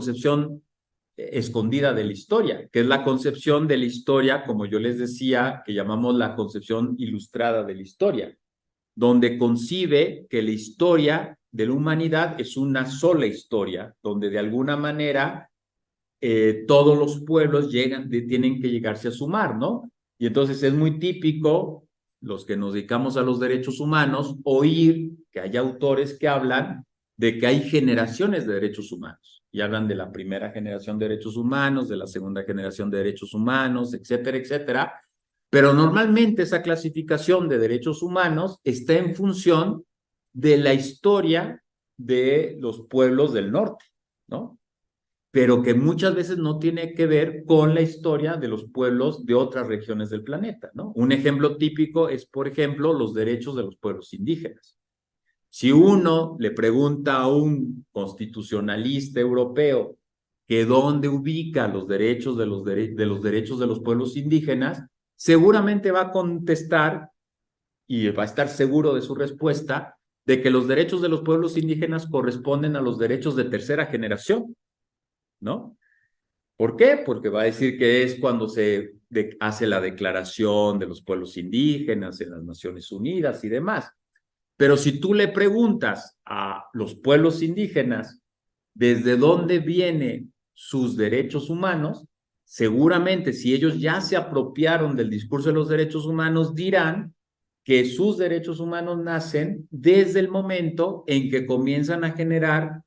concepción escondida de la historia, que es la concepción de la historia, como yo les decía, que llamamos la concepción ilustrada de la historia, donde concibe que la historia de la humanidad es una sola historia, donde de alguna manera todos los pueblos tienen que llegarse a sumar, ¿no? Y entonces es muy típico, los que nos dedicamos a los derechos humanos, oír que hay autores que hablan de que hay generaciones de derechos humanos. Y hablan de la primera generación de derechos humanos, de la segunda generación de derechos humanos, etcétera, etcétera. Pero normalmente esa clasificación de derechos humanos está en función de la historia de los pueblos del norte, ¿no? Pero que muchas veces no tiene que ver con la historia de los pueblos de otras regiones del planeta, ¿no? Un ejemplo típico es, por ejemplo, los derechos de los pueblos indígenas. Si uno le pregunta a un constitucionalista europeo que dónde ubica los derechos de los derechos de los pueblos indígenas, seguramente va a contestar y va a estar seguro de su respuesta de que los derechos de los pueblos indígenas corresponden a los derechos de tercera generación, ¿no? ¿Por qué? Porque va a decir que es cuando se hace la declaración de los pueblos indígenas en las Naciones Unidas y demás. Pero si tú le preguntas a los pueblos indígenas desde dónde vienen sus derechos humanos, seguramente si ellos ya se apropiaron del discurso de los derechos humanos, dirán que sus derechos humanos nacen desde el momento en que comienzan a generar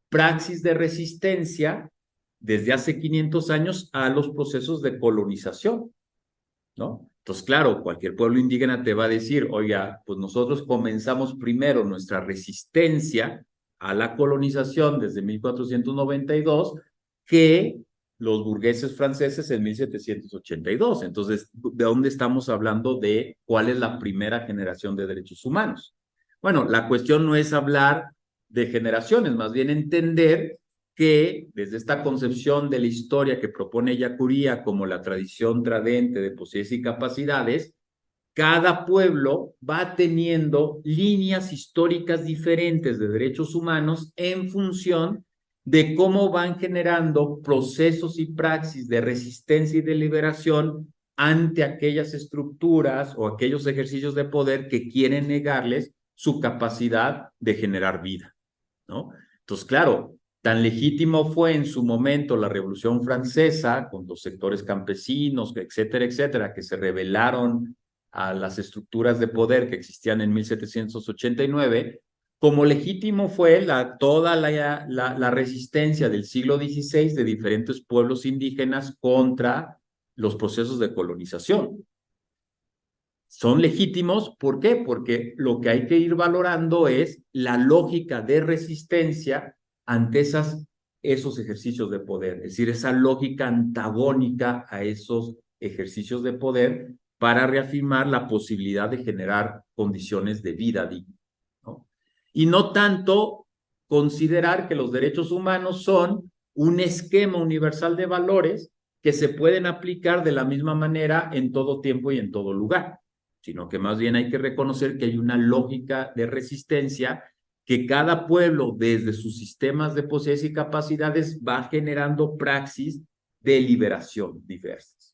praxis de resistencia desde hace 500 años a los procesos de colonización, ¿no? Entonces, claro, cualquier pueblo indígena te va a decir, oiga, pues nosotros comenzamos primero nuestra resistencia a la colonización desde 1492 que los burgueses franceses en 1782. Entonces, ¿de dónde estamos hablando de cuál es la primera generación de derechos humanos? Bueno, la cuestión no es hablar de generaciones, más bien entender que desde esta concepción de la historia que propone Yacuría como la tradición tradente de poseres y capacidades, cada pueblo va teniendo líneas históricas diferentes de derechos humanos en función de cómo van generando procesos y praxis de resistencia y de liberación ante aquellas estructuras o aquellos ejercicios de poder que quieren negarles su capacidad de generar vida, ¿no? Entonces, claro, tan legítimo fue en su momento la Revolución Francesa, con los sectores campesinos, etcétera, etcétera, que se rebelaron a las estructuras de poder que existían en 1789, como legítimo fue toda la resistencia del siglo XVI de diferentes pueblos indígenas contra los procesos de colonización. Son legítimos, ¿por qué? Porque lo que hay que ir valorando es la lógica de resistencia ante esos ejercicios de poder, es decir, esa lógica antagónica a esos ejercicios de poder para reafirmar la posibilidad de generar condiciones de vida digna, ¿no? Y no tanto considerar que los derechos humanos son un esquema universal de valores que se pueden aplicar de la misma manera en todo tiempo y en todo lugar, sino que más bien hay que reconocer que hay una lógica de resistencia que cada pueblo desde sus sistemas de posesiones y capacidades va generando praxis de liberación diversas.